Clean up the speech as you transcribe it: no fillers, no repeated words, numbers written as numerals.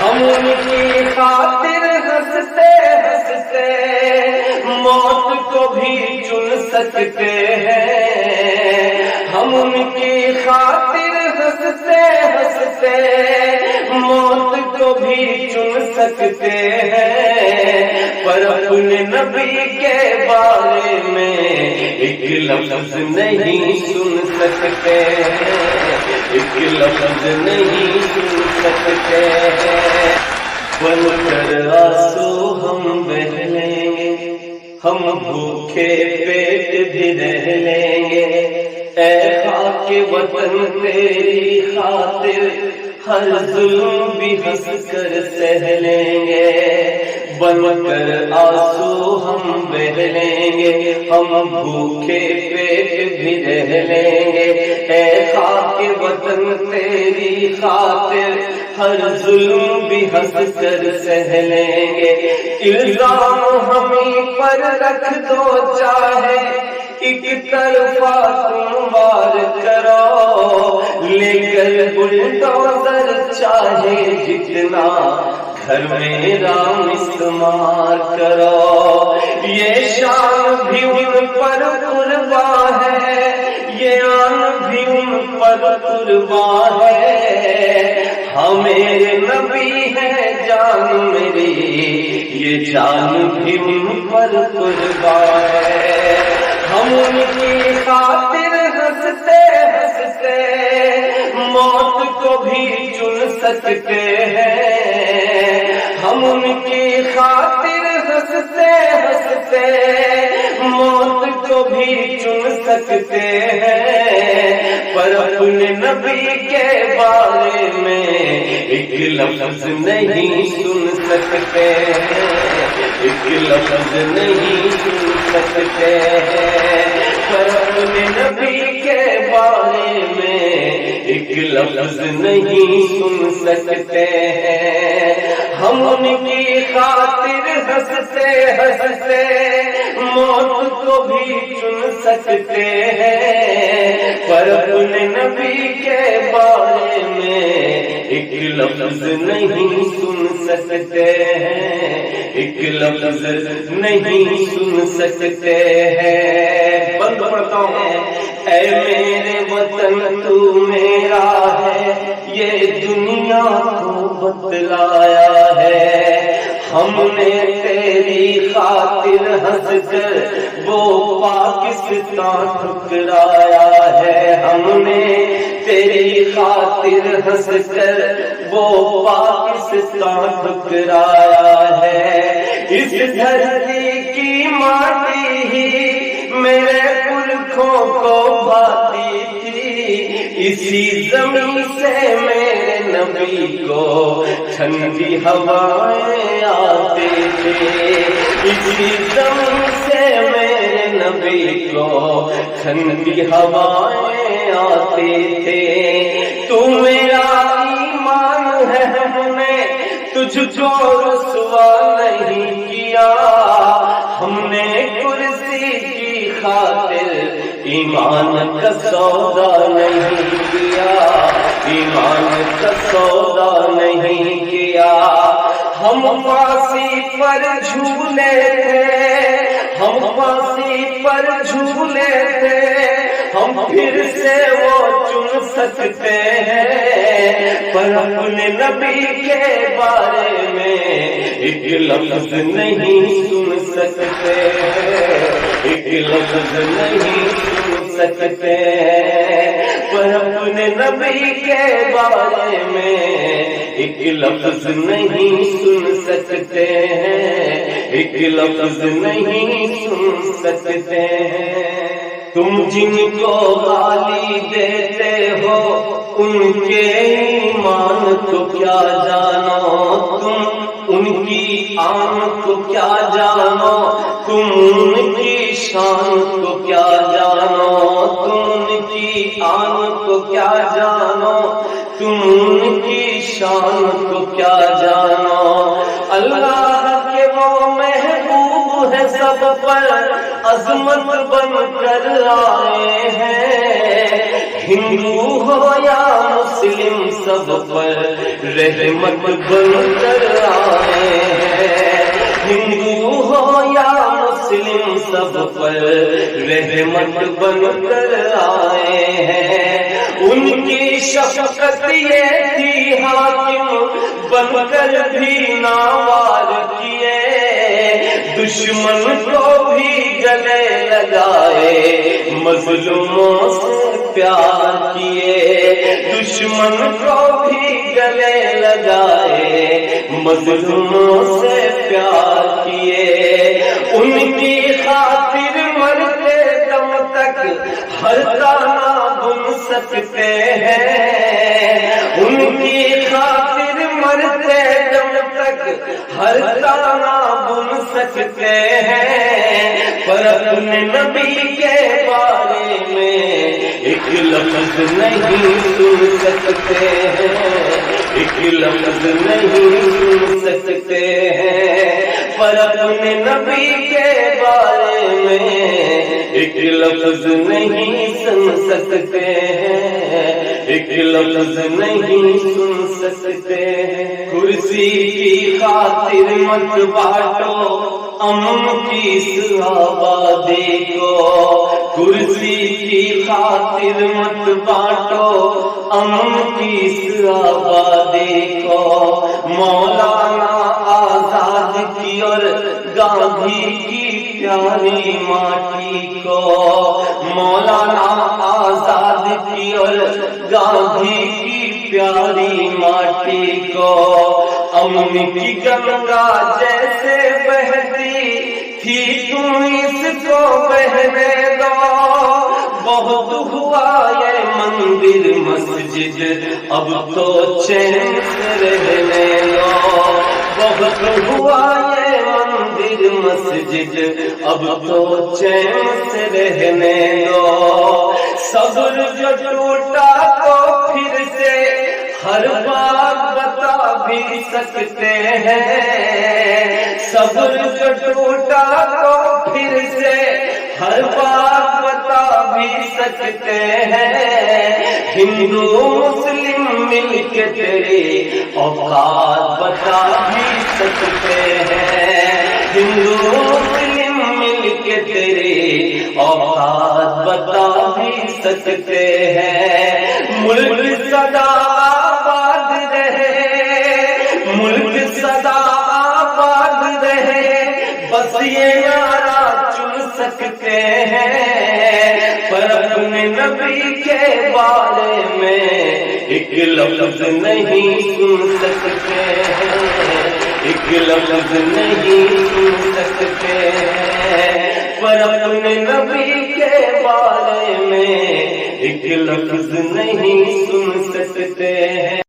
ہم ان کی خاطر ہنستے ہنستے موت کو بھی چن سکتے ہیں، ہم ان کی خاطر ہنستے ہنستے موت کو بھی چن سکتے ہیں، پر اپنے نبی کے بارے میں ایک لفظ نہیں سن سکتے، ایک لفظ نہیں سن سکتے، بن کر آنسو ہم بہہ لیں گے، ہم بھوکے پیٹ بھی رہ لیں گے، اے خاک وطن تیری خاطر ہر ظلم بھی ہنس کر سہ لیں گے، بن کر آنسو ہم بہہ لیں گے، ہم بھوکے پیٹ بھی رہ لیں گے، اے خاک وطن تیری خاطر ہر ظلم بھی ہنس کر سہ لیں گے، الزام ہمیں پر رکھ دو چاہے ایک طرفہ تم وار کرو، لے کر بلڈوزر چاہے جتنا گھر میرا مسمار کرو، یہ شان بھی ان پر قربان ہے، یہ آن بھی ان پر قربان ہے، ہم میرے نبی ہے جان میری، یہ جان بھی ان پر قربان ہے، ہم ان کی خاطر ہنستے ہنستے موت کو بھی چن سکتے ہیں، ہم ان کی خاطر ہنستے ہنستے موت کو بھی چن سکتے ہیں، پر اپنے نبی کے بارے میں ایک لفظ نہیں سن سکتے، ایک لفظ نہیں سن سکتے، پر اپنے نبی کے بارے میں ایک لفظ نہیں سن سکتے ہیں، ہم ان کی خاطر ہنستے ہنستے موت کو بھی چن سکتے ہیں، پر اپنے نبی کے بارے میں ایک لفظ نہیں سن سکتے ہیں، ایک لفظ نہیں سن سکتے ہیں، بند پڑھتا ہوں، اے میرے وطن تو میرا ہے، یہ دنیا کو بتلایا ہے، ہم نے تیری خاطر ہنس کر وہ پاکستان ٹھکرایا ہے، ہم نے تیری خاطر ہنس کر وہ پاکستان ٹھکرایا ہے، اس دھرتی کی ماٹی ہی میرے پرکھوں کو بھاتی تھی، اسی زمین سے میرے نبی کو ٹھنڈی ہوائیں آتی تھی، اسی زمین سے میرے نبی کو ٹھنڈی ہوائیں آتی تھی، تو میرا ایمان ہے ہم نے تجھ کو رسوا نہیں کیا، ہم نے کرسی کی خاطر ایمان کا سودا نہیں کیا، ایمان کا سودا نہیں کیا، ہم پھانسی پر جھولے تھے، ہم پھانسی پر جھولے تھے، ہم پھر سے وہ چن سکتے ہیں، پر اپنے نبی کے بارے میں ایک لفظ نہیں سن سکتے، ایک لفظ نہیں سن سکتے، پر اپنے نبی کے بارے میں ایک لفظ نہیں سن سکتے ہیں، ایک لفظ نہیں سن سکتے ہیں، تم جن کو گالی دیتے ہو ان کے ایمان کو کیا جانو، تم ان کی آن کو کیا جانو، تم ان کی شان کو کیا جانو، تم ان کی آن کو کیا جانو، تم ان کی شان کو کیا جانو، اللہ کے وہ محبوب ہے سب پر عظمت بن کر آئے ہیں، ہندو ہو یا مسلم سب پر رحمت بن کر آئے ہیں، ہندو ہو یا مسلم سب پر رحمت بن کر آئے ہیں۔ ان کی شفقت یہ تھی حاکم بن کر بھی ناوار کیے، دشمن کو بھی گلے لگائے مظلوموں سے پیار کیے، دشمن کو بھی گلے لگائے مظلوموں سے پیار کیے۔ ان کی خاطر مرتے دم تک ہر تانا بن سکتے ہیں، ان کی خاطر مرتے دم تک ہر تانا بن سکتے ہیں، پر اپنے نبی کے بارے میں ایک لفظ نہیں سن سکتے ہیں، ایک لفظ نہیں سن سکتے ہیں، پر اپنے نبی کے بارے میں ایک لفظ نہیں سن سکتے ہیں، ایک لفظ نہیں سن سکتے ہیں۔ کرسی کی خاطر مت بانٹو امن کی اس آبادی کو، کرسی کی خاطر مت بانٹو امن کی اس آبادی کو۔ مولانا آزاد کی اور گاندھی کی پیاری ماٹی کو، مولانا آزاد کی اور گاندھی کی پیاری ماٹی کو، امن کی گنگا جیسے بہتی تھی تم اس کو بہنے دو۔ بہت ہوا یہ مندر مسجد اب تو چین سے رہنے دو، بہت ہوا یہ مندر مسجد اب تو چین سے رہنے دو۔ صبر جو ٹوٹا تو پھر سے ہر بات بتا بھی سکتے ہیں، صبر جو ٹوٹا تو پھر سے ہر بات بتا بھی سکتے ہیں، ہندو مسلم مل کے تیری اوقات بتا بھی سکتے ہیں، ہندو مسلم مل کے تیری اوقات بتا بھی سکتے ہیں۔ ملک سدا آباد رہے، ملک سدا آباد رہے، بس یہ نعرہ چن سکتے ہیں، پر اپنے نبی کے بارے میں ایک لفظ نہیں سن سکتے ہیں، ایک لفظ نہیں سن سکتے ہیں، پر اپنے نبی کے بارے میں ایک لفظ نہیں سن سکتے ہیں۔